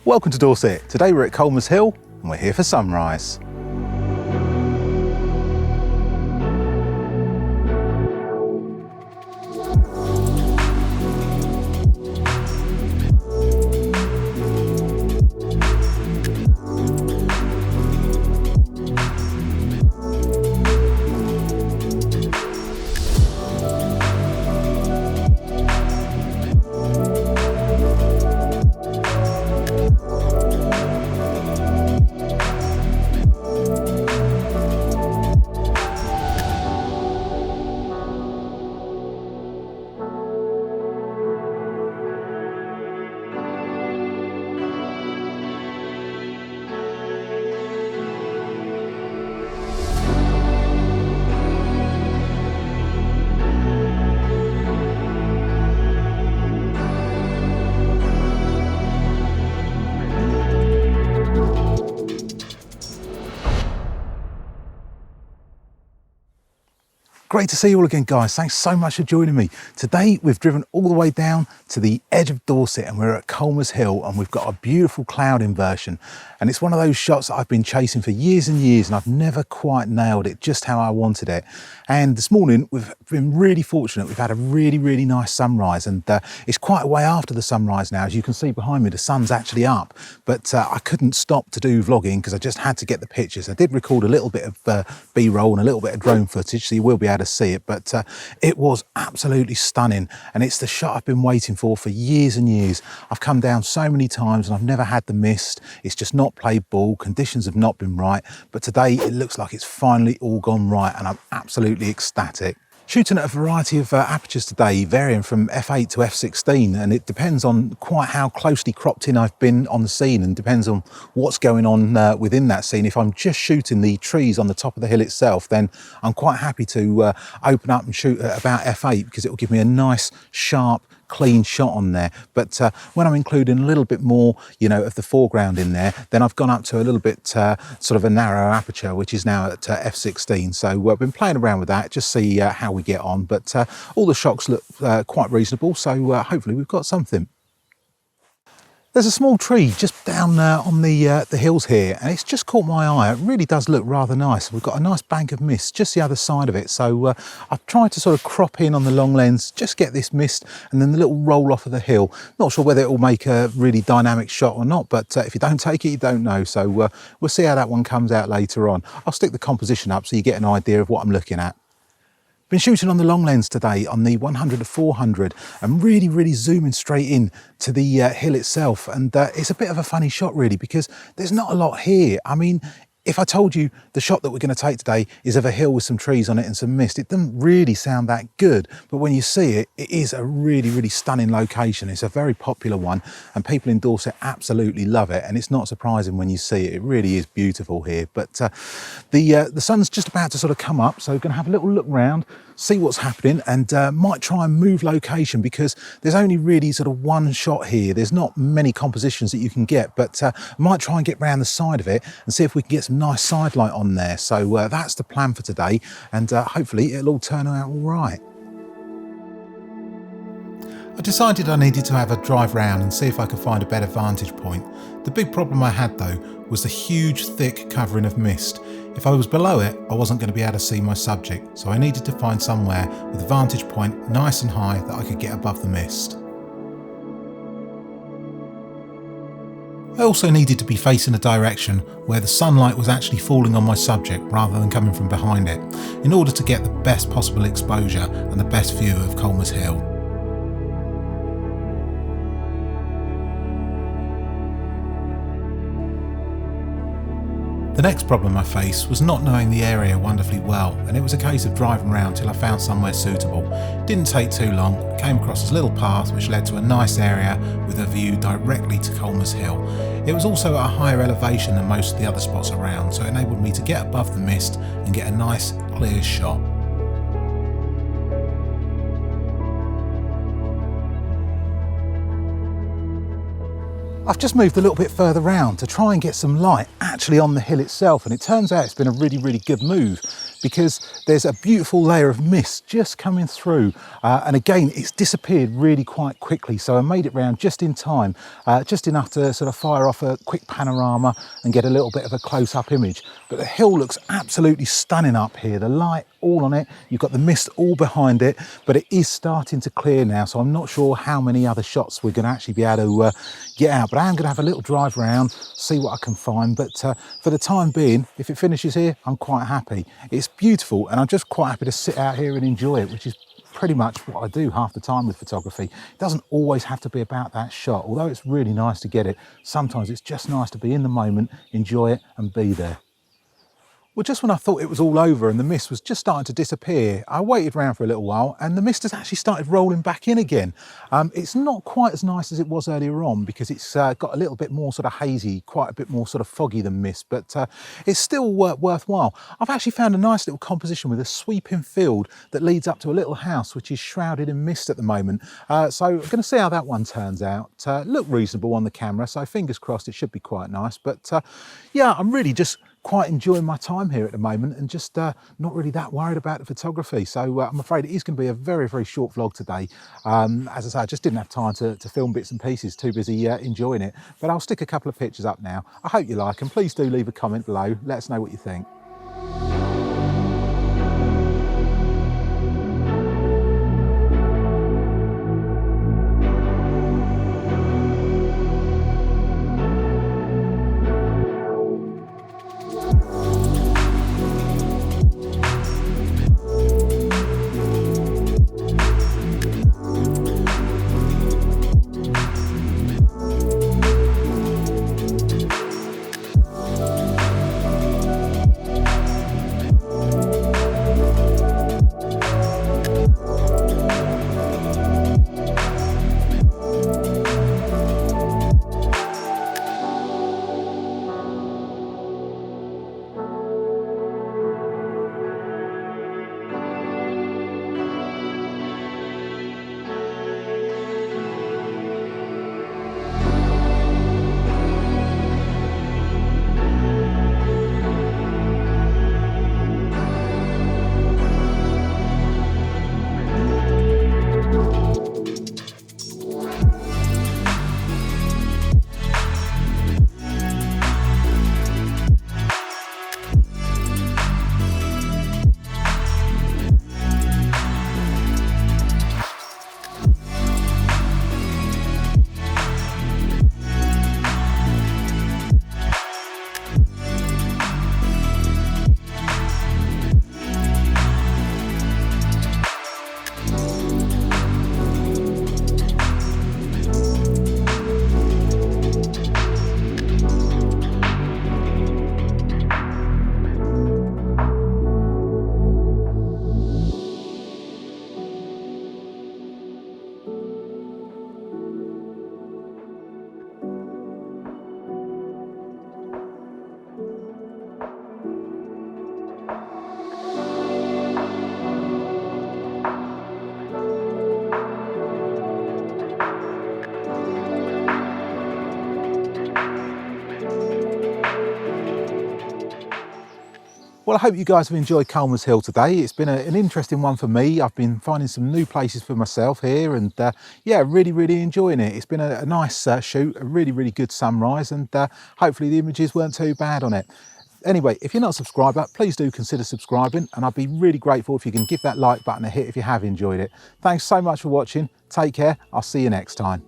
Welcome to Dorset. Today we're at Colmers Hill and we're here for sunrise. Great to see you all again, guys. Thanks so much for joining me. Today we've driven all the way down to the edge of Dorset and we're at Colmers Hill and we've got a beautiful cloud inversion. And it's one of those shots that I've been chasing for years and years and I've never quite nailed it just how I wanted it. And this morning we've been really fortunate. We've had a really nice sunrise and it's quite a way after the sunrise now. As you can see behind me, the sun's actually up. But I couldn't stop to do vlogging because I just had to get the pictures. I did record a little bit of B-roll and a little bit of drone footage, so you will be able to see it, but it was absolutely stunning and it's the shot I've been waiting for years and years. I've come down so many times and I've never had the mist. It's just not played ball, conditions have not been right, but today it looks like it's finally all gone right and I'm absolutely ecstatic. Shooting at a variety of apertures today, varying from f8 to f16, and it depends on quite how closely cropped in I've been on the scene and depends on what's going on within that scene. If I'm just shooting the trees on the top of the hill itself, then I'm quite happy to open up and shoot at about f8 because it will give me a nice, sharp, clean shot on there. But when I'm including a little bit more, you know, of the foreground in there, then I've gone up to a little bit sort of a narrow aperture, which is now at f16. So I've been playing around with that, just see how we get on. But all the shots look quite reasonable, so hopefully we've got something. There's a small tree just down on the hills here and it's just caught my eye. It really does look rather nice. We've got a nice bank of mist just the other side of it. So I've tried to sort of crop in on the long lens, just get this mist and then the little roll off of the hill. Not sure whether it will make a really dynamic shot or not, but if you don't take it, you don't know. So we'll see how that one comes out later on. I'll stick the composition up so you get an idea of what I'm looking at. Been shooting on the long lens today on the 100 to 400 and really zooming straight in to the hill itself, and it's a bit of a funny shot really because there's not a lot here. I mean, if I told you the shot that we're going to take today is of a hill with some trees on it and some mist, it doesn't really sound that good. But when you see it, it is a really stunning location. It's a very popular one and people in Dorset absolutely love it. And it's not surprising when you see it. It really is beautiful here. But the sun's just about to sort of come up. So we're going to have a little look round, see what's happening and might try and move location because there's only really sort of one shot here. There's not many compositions that you can get, but might try and get round the side of it and see if we can get some nice side light on there. So that's the plan for today and hopefully it'll all turn out all right. I decided I needed to have a drive round and see if I could find a better vantage point. The big problem I had though was the huge thick covering of mist. If I was below it, I wasn't going to be able to see my subject, so I needed to find somewhere with a vantage point nice and high that I could get above the mist. I also needed to be facing a direction where the sunlight was actually falling on my subject rather than coming from behind it, in order to get the best possible exposure and the best view of Colmers Hill. The next problem I faced was not knowing the area wonderfully well, and it was a case of driving around till I found somewhere suitable. It didn't take too long, I came across this little path which led to a nice area with a view directly to Colmers Hill. It was also at a higher elevation than most of the other spots around, so it enabled me to get above the mist and get a nice clear shot. I've just moved a little bit further round to try and get some light actually on the hill itself, and it turns out it's been a really good move because there's a beautiful layer of mist just coming through. And again, it's disappeared really quite quickly. So I made it round just in time, just enough to sort of fire off a quick panorama and get a little bit of a close-up image. But the hill looks absolutely stunning up here. The light all on it, you've got the mist all behind it, but it is starting to clear now. So I'm not sure how many other shots we're going to actually be able to get out, but I am going to have a little drive around, see what I can find. But for the time being, if it finishes here, I'm quite happy. It's beautiful, and I'm just quite happy to sit out here and enjoy it, which is pretty much what I do half the time with photography. It doesn't always have to be about that shot. Although it's really nice to get it, sometimes it's just nice to be in the moment, enjoy it and be there. Well, just when I thought it was all over and the mist was just starting to disappear, I waited around for a little while and the mist has actually started rolling back in again. It's not quite as nice as it was earlier on because it's got a little bit more sort of hazy, quite a bit more sort of foggy than mist, but it's still worthwhile. I've actually found a nice little composition with a sweeping field that leads up to a little house which is shrouded in mist at the moment. So I'm going to see how that one turns out. Look reasonable on the camera, so fingers crossed it should be quite nice. But yeah, I'm really just quite enjoying my time here at the moment and just not really that worried about the photography. So I'm afraid it is going to be a very, very short vlog today. As I say, I just didn't have time to film bits and pieces, too busy enjoying it. But I'll stick a couple of pictures up now. I hope you like them. Please do leave a comment below. Let us know what you think. Well, I hope you guys have enjoyed Culmers Hill today. It's been an interesting one for me. I've been finding some new places for myself here and yeah, really enjoying it. It's been a nice shoot, a really good sunrise, and hopefully the images weren't too bad on it. Anyway, if you're not a subscriber, please do consider subscribing, and I'd be really grateful if you can give that like button a hit if you have enjoyed it. Thanks so much for watching. Take care. I'll see you next time.